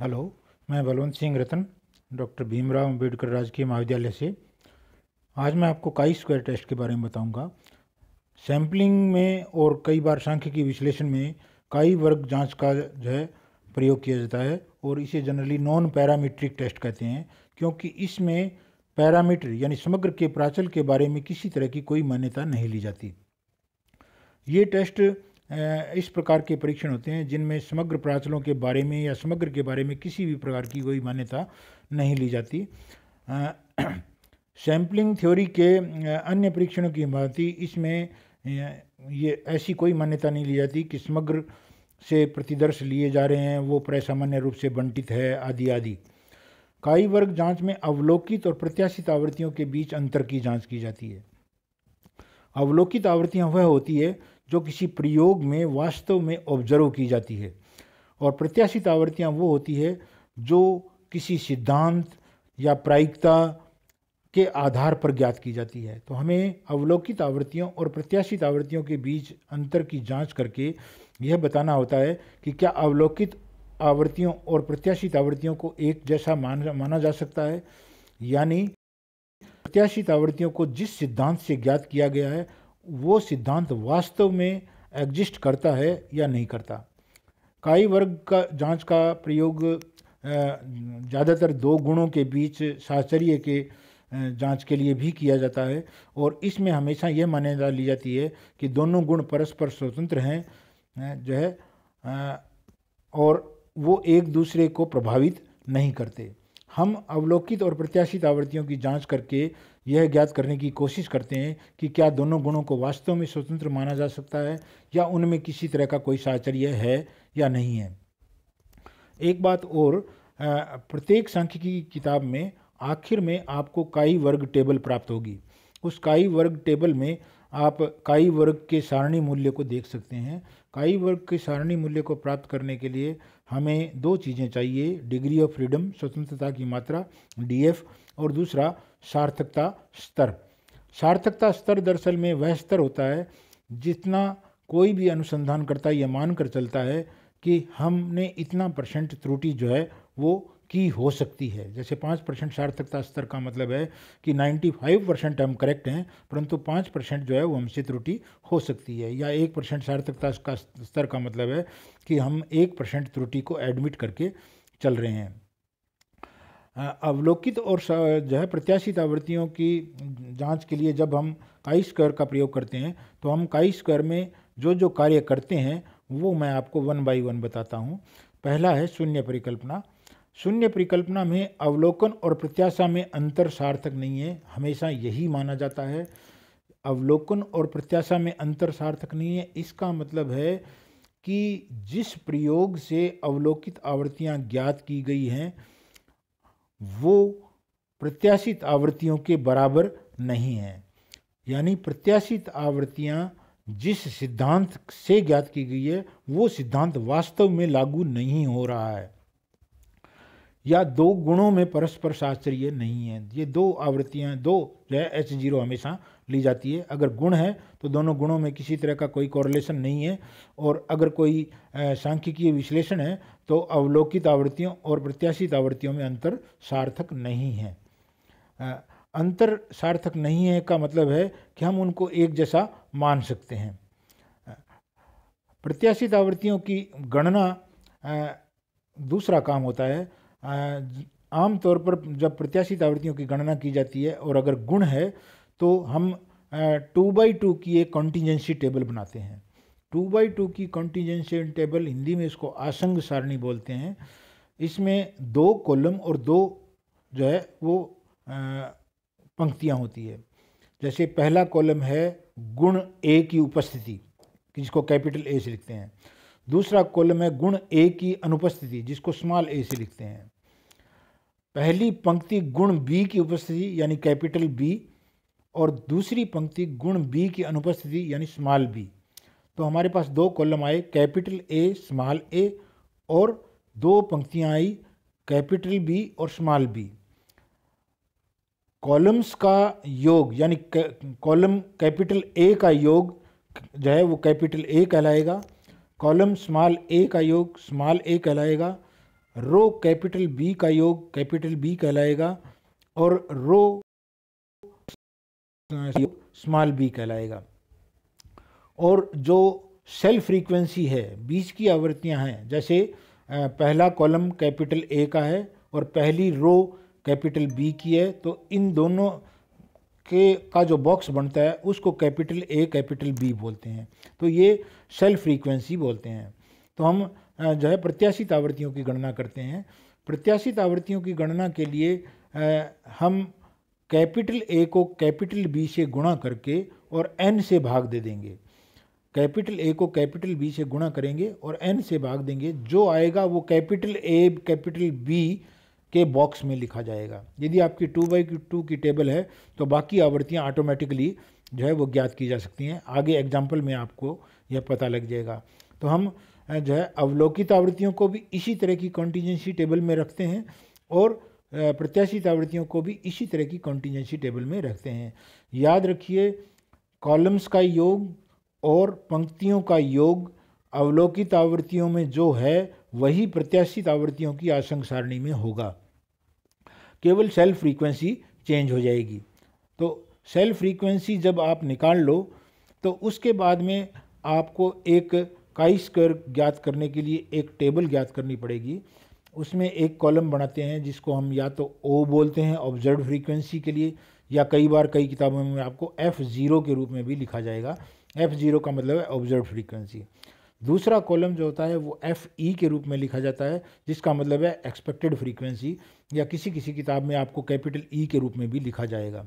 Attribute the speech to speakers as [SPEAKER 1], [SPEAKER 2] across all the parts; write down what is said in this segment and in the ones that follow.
[SPEAKER 1] Hello, मैं बलवंत सिंह रतन, doctor Bhimrao Ambedkar राजकीय महाविद्यालय से। आज मैं आपको काई स्क्वायर टेस्ट के बारे में बताऊंगा। सैम्पलिंग में और कई बार सांख्यिकीय विश्लेषण में काई वर्ग जांच का जो है प्रयोग किया जाता है और इसे जनरली नॉन पैरामीट्रिक टेस्ट कहते हैं, क्योंकि इसमें पैरामीटर यानी समग्र के प्राचल के बारे में किसी तरह की कोई मान्यता नहीं ली जाती। ये टेस्ट इस प्रकार के परीक्षण होते हैं जिनमें समग्र प्राचलों के बारे में या समग्र के बारे में किसी भी प्रकार की कोई मान्यता नहीं ली जाती। सैम्पलिंग थ्योरी के अन्य परीक्षणों की भांति इसमें ये ऐसी कोई मान्यता नहीं ली जाती कि समग्र से प्रतिदर्श लिए जा रहे हैं, वो प्रसामान्य रूप से बंटित है, आदि आदि। काई वर्ग जांच में अवलोकित और प्रत्याशित आवृत्तियों के बीच अंतर की जांच की जाती है। अवलोकित आवृत्तियां वह होती है जो किसी प्रयोग में वास्तव में ऑब्जर्व की जाती है, और प्रत्याशित आवृत्तियां वो होती है जो किसी सिद्धांत या प्रायिकता के आधार पर ज्ञात की जाती है। तो हमें अवलोकित आवृत्तियों और प्रत्याशित आवृत्तियों के बीच अंतर की जांच करके यह बताना होता है कि क्या अवलोकित आवृत्तियों और प्रत्याशित आवृत्तियों को एक जैसा माना जा सकता है, यानी प्रत्याशित आवृत्तियों को जिस सिद्धांत से ज्ञात किया गया है वो सिद्धांत वास्तव में एग्जिस्ट करता है या नहीं करता। काई वर्ग का जांच का प्रयोग ज़्यादातर दो गुणों के बीच साहचर्य के जांच के लिए भी किया जाता है, और इसमें हमेशा यह मान्यता ली जाती है कि दोनों गुण परस्पर स्वतंत्र हैं जो है, और वो एक दूसरे को प्रभावित नहीं करते। हम अवलोकित और प्रत्याशित आवृत्तियों की जांच करके यह ज्ञात करने की कोशिश करते हैं कि क्या दोनों गुणों को वास्तव में स्वतंत्र माना जा सकता है या उनमें किसी तरह का कोई साहचर्य है या नहीं है। एक बात और, प्रत्येक सांख्यिकी की किताब में आखिर में आपको काई वर्ग टेबल प्राप्त होगी। उस काई वर्ग टेबल में आप काई वर्ग के सारणी मूल्य को देख सकते हैं। काई वर्ग के सारणी मूल्य को प्राप्त करने के लिए हमें दो चीज़ें चाहिए: डिग्री ऑफ फ्रीडम, स्वतंत्रता की मात्रा, डीएफ, और दूसरा सार्थकता स्तर। सार्थकता स्तर दरअसल में वह स्तर होता है जितना कोई भी अनुसंधानकर्ता यह मानकर चलता है कि हमने इतना % त्रुटि जो है वो की हो सकती है। जैसे 5% सार्थकता स्तर का मतलब है कि 95% हम करेक्ट हैं, परंतु 5% जो है वो हमसे त्रुटि हो सकती है। या 1% सार्थकता का स्तर का मतलब है कि हम 1% त्रुटि को एडमिट करके चल रहे हैं। अवलोकित और जो है प्रत्याशित आवृत्तियों की जांच के लिए जब हम काई स्क्वायर का प्रयोग करते हैं तो हम काई स्क्वायर में जो जो कार्य करते हैं वो मैं आपको 1 बाई 1 बताता हूँ। पहला है शून्य परिकल्पना। शून्य परिकल्पना में अवलोकन और प्रत्याशा में अंतर सार्थक नहीं है, हमेशा यही माना जाता है। अवलोकन और प्रत्याशा में अंतर सार्थक नहीं है, इसका मतलब है कि जिस प्रयोग से अवलोकित आवृत्तियां ज्ञात की गई हैं वो प्रत्याशित आवृत्तियों के बराबर नहीं है। यानी प्रत्याशित आवृत्तियां जिस सिद्धांत से ज्ञात की गई है वो सिद्धांत वास्तव में लागू नहीं हो रहा है, या दो गुणों में परस्पर साहचर्य नहीं है। ये दो आवृत्तियां, दो जो है H0 हमेशा ली जाती है। अगर गुण है तो दोनों गुणों में किसी तरह का कोई कोरिलेशन नहीं है, और अगर कोई सांख्यिकीय विश्लेषण है तो अवलोकित आवृत्तियों और प्रत्याशित आवृत्तियों में अंतर सार्थक नहीं है। अंतर सार्थक नहीं है का मतलब है कि हम उनको एक जैसा मान सकते हैं। प्रत्याशित आवृत्तियों की गणना दूसरा काम होता है। आमतौर पर जब प्रत्याशित आवृत्तियों की गणना की जाती है और अगर गुण है तो हम 2/2 की एक कॉन्टिजेंसी टेबल बनाते हैं। 2/2 की कॉन्टिजेंसी टेबल, हिंदी में इसको आसंग सारणी बोलते हैं। इसमें 2 कॉलम और 2 जो है वो पंक्तियां होती है। जैसे पहला कॉलम है गुण ए की उपस्थिति, जिसको कैपिटल ए से लिखते हैं। दूसरा कॉलम है गुण ए की अनुपस्थिति, जिसको स्मॉल ए से लिखते हैं। पहली पंक्ति गुण बी की उपस्थिति यानी कैपिटल बी, और दूसरी पंक्ति गुण बी की अनुपस्थिति यानी स्मॉल बी। तो हमारे पास 2 कॉलम आए, कैपिटल ए, स्मॉल ए, और 2 पंक्तियां आई कैपिटल बी और स्मॉल बी। कॉलम्स का योग यानी कॉलम कैपिटल ए का योग जो है वो कैपिटल ए कहलाएगा, कॉलम स्मॉल ए का योग स्मॉल ए कहलाएगा, रो कैपिटल बी का योग कैपिटल बी कहलाएगा और रो स्मॉल बी कहलाएगा। और जो सेल फ्रीक्वेंसी है, बीच की आवृत्तियां हैं, जैसे पहला कॉलम कैपिटल ए का है और पहली रो कैपिटल बी की है, तो इन दोनों के का जो बॉक्स बनता है उसको कैपिटल ए कैपिटल बी बोलते हैं। तो ये सेल फ्रीक्वेंसी बोलते हैं। तो हम जो है प्रत्याशित आवृत्तियों की गणना करते हैं। प्रत्याशित आवृत्तियों की गणना के लिए हम कैपिटल ए को कैपिटल बी से गुणा करके और एन से भाग दे देंगे। कैपिटल ए को कैपिटल बी से गुणा करेंगे और एन से भाग देंगे। जो आएगा वो कैपिटल ए कैपिटल बी के बॉक्स में लिखा जाएगा। यदि आपकी 2/2 की टेबल है तो बाकी आवृत्तियाँ ऑटोमेटिकली जो है वो ज्ञात की जा सकती हैं। आगे एग्जाम्पल में आपको यह पता लग जाएगा। तो हम जो है अवलोकित आवृत्तियों को भी इसी तरह की कॉन्टीजेंसी टेबल में रखते हैं और प्रत्याशित आवृत्तियों को भी इसी तरह की कॉन्टीजेंसी टेबल में रखते हैं। याद रखिए, कॉलम्स का योग और पंक्तियों का योग अवलोकित आवृत्तियों में जो है वही प्रत्याशित आवृत्तियों की आसंग सारणी में होगा, केवल सेल फ्रीक्वेंसी चेंज हो जाएगी। तो सेल फ्रीक्वेंसी जब आप निकाल लो तो उसके बाद में आपको एक काई स्क्वायर ज्ञात करने के लिए एक टेबल ज्ञात करनी पड़ेगी। उसमें एक कॉलम बनाते हैं जिसको हम या तो ओ बोलते हैं ऑब्जर्व फ्रीक्वेंसी के लिए, या कई बार कई किताबों में आपको F0 के रूप में भी लिखा जाएगा। F0 का मतलब है ऑब्जर्व फ्रीक्वेंसी। दूसरा कॉलम जो होता है वो FE के रूप में लिखा जाता है, जिसका मतलब है एक्सपेक्टेड फ्रीक्वेंसी, या किसी किसी किताब में आपको कैपिटल E के रूप में भी लिखा जाएगा।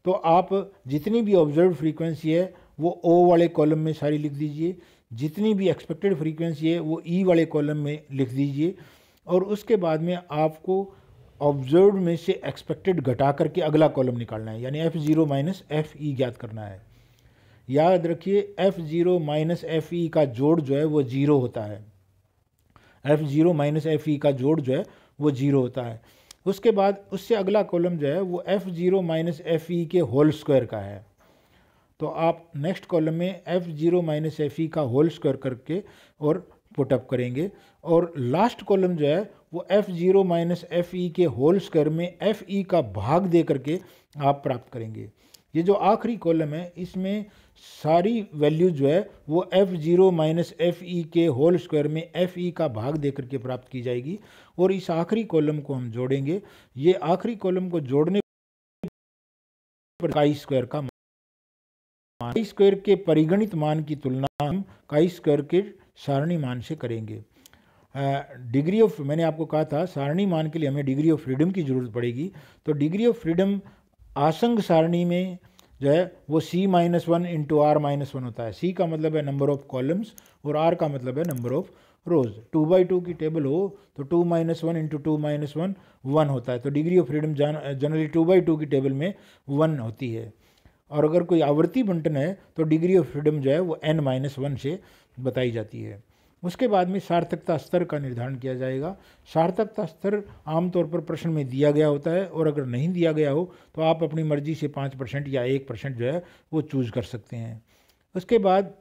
[SPEAKER 1] तो आप जितनी भी ऑब्जर्व फ्रीक्वेंसी है वो O वाले कॉलम में सारी लिख दीजिए, जितनी भी एक्सपेक्टेड फ्रीक्वेंसी है वो E वाले कॉलम में लिख दीजिए, और उसके बाद में आपको ऑब्जर्व में से एक्सपेक्टेड घटा करके अगला कॉलम निकालना है, यानी F0 माइनस FE ज्ञात करना है। याद रखिए, F0 माइनस FE का जोड़ जो है वो 0 होता है। F0 माइनस FE का जोड़ जो है वो 0 होता है। उसके बाद उससे अगला कॉलम जो है वो F0 माइनस FE के होल स्क्वायर का है। तो आप नेक्स्ट कॉलम में F0 माइनस FE का होल स्क्वायर करके और पुटअप करेंगे, और लास्ट कॉलम जो है वो F0 माइनस FE के होल स्क्वायर में FE का भाग दे करके आप प्राप्त करेंगे। ये जो आखिरी कॉलम है इसमें सारी वैल्यू जो है वो F0 माइनस FE के होल स्क्वायर में FE का भाग दे करके प्राप्त की जाएगी, और इस आखिरी कॉलम को हम जोड़ेंगे। ये आखिरी कॉलम को जोड़ने पर काई स्क्वायर का काई स्क्वायर के परिगणित मान की तुलना हम काई स्क्वायर के सारणी मान से करेंगे। डिग्री ऑफ, मैंने आपको कहा था सारणी मान के लिए हमें डिग्री ऑफ फ्रीडम की ज़रूरत पड़ेगी। तो डिग्री ऑफ फ्रीडम आसंग सारणी में जो है वो C-1 इंटू R-1 होता है। C का मतलब है नंबर ऑफ कॉलम्स और R का मतलब है नंबर ऑफ रोज। 2/2 की टेबल हो तो 2-1 इंटू 2-1 1 होता है। तो डिग्री ऑफ फ्रीडम जनरली 2/2 की टेबल में 1 होती है। और अगर कोई आवर्ती बंटन है तो डिग्री ऑफ फ्रीडम जो है वो N-1 से बताई जाती है। उसके बाद में सार्थकता स्तर का निर्धारण किया जाएगा। सार्थकता स्तर आमतौर पर प्रश्न में दिया गया होता है, और अगर नहीं दिया गया हो तो आप अपनी मर्जी से 5% या 1% जो है वो चूज कर सकते हैं। उसके बाद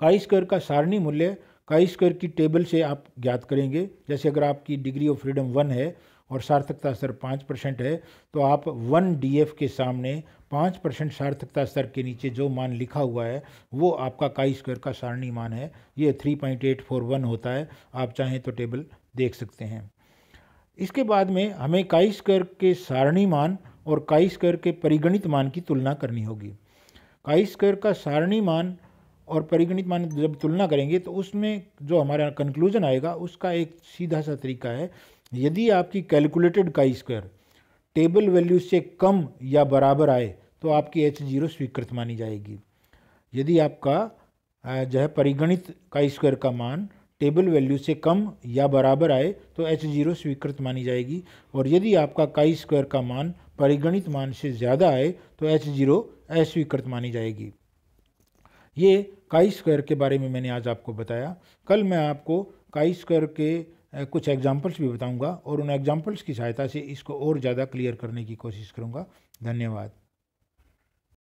[SPEAKER 1] काई स्क्वायर का सारणी मूल्य काई स्क्वायर की टेबल से आप ज्ञात करेंगे। जैसे अगर आपकी डिग्री ऑफ फ्रीडम 1 है और सार्थकता स्तर 5% है तो आप 1 DF के सामने 5% सार्थकता स्तर के नीचे जो मान लिखा हुआ है वो आपका काई स्क्वायर का सारणी मान है। ये 3.841 होता है। आप चाहें तो टेबल देख सकते हैं। इसके बाद में हमें काई स्क्वायर के सारणी मान और काई स्क्वायर के परिगणित मान की तुलना करनी होगी। काई स्क्वायर का सारणी मान और परिगणित मान जब तुलना करेंगे तो उसमें जो हमारा कंक्लूजन आएगा उसका एक सीधा सा तरीका है। यदि आपकी calculated chi square table value से कम या बराबर आए तो आपकी H0 स्वीकृत मानी जाएगी। यदि आपका जो है परिगणित काई स्क्वायर का मान टेबल वैल्यू से कम या बराबर आए तो H0 स्वीकृत मानी जाएगी, और यदि आपका काई स्क्वायर का मान परिगणित मान से ज़्यादा आए तो H0 अस्वीकृत मानी जाएगी। ये काई स्क्वायर के बारे में मैंने आज आपको बताया। कल मैं आपको काई स्क्वायर के कुछ एग्जाम्पल्स भी बताऊंगा और उन एग्जाम्पल्स की सहायता से इसको और ज़्यादा क्लियर करने की कोशिश करूंगा। धन्यवाद।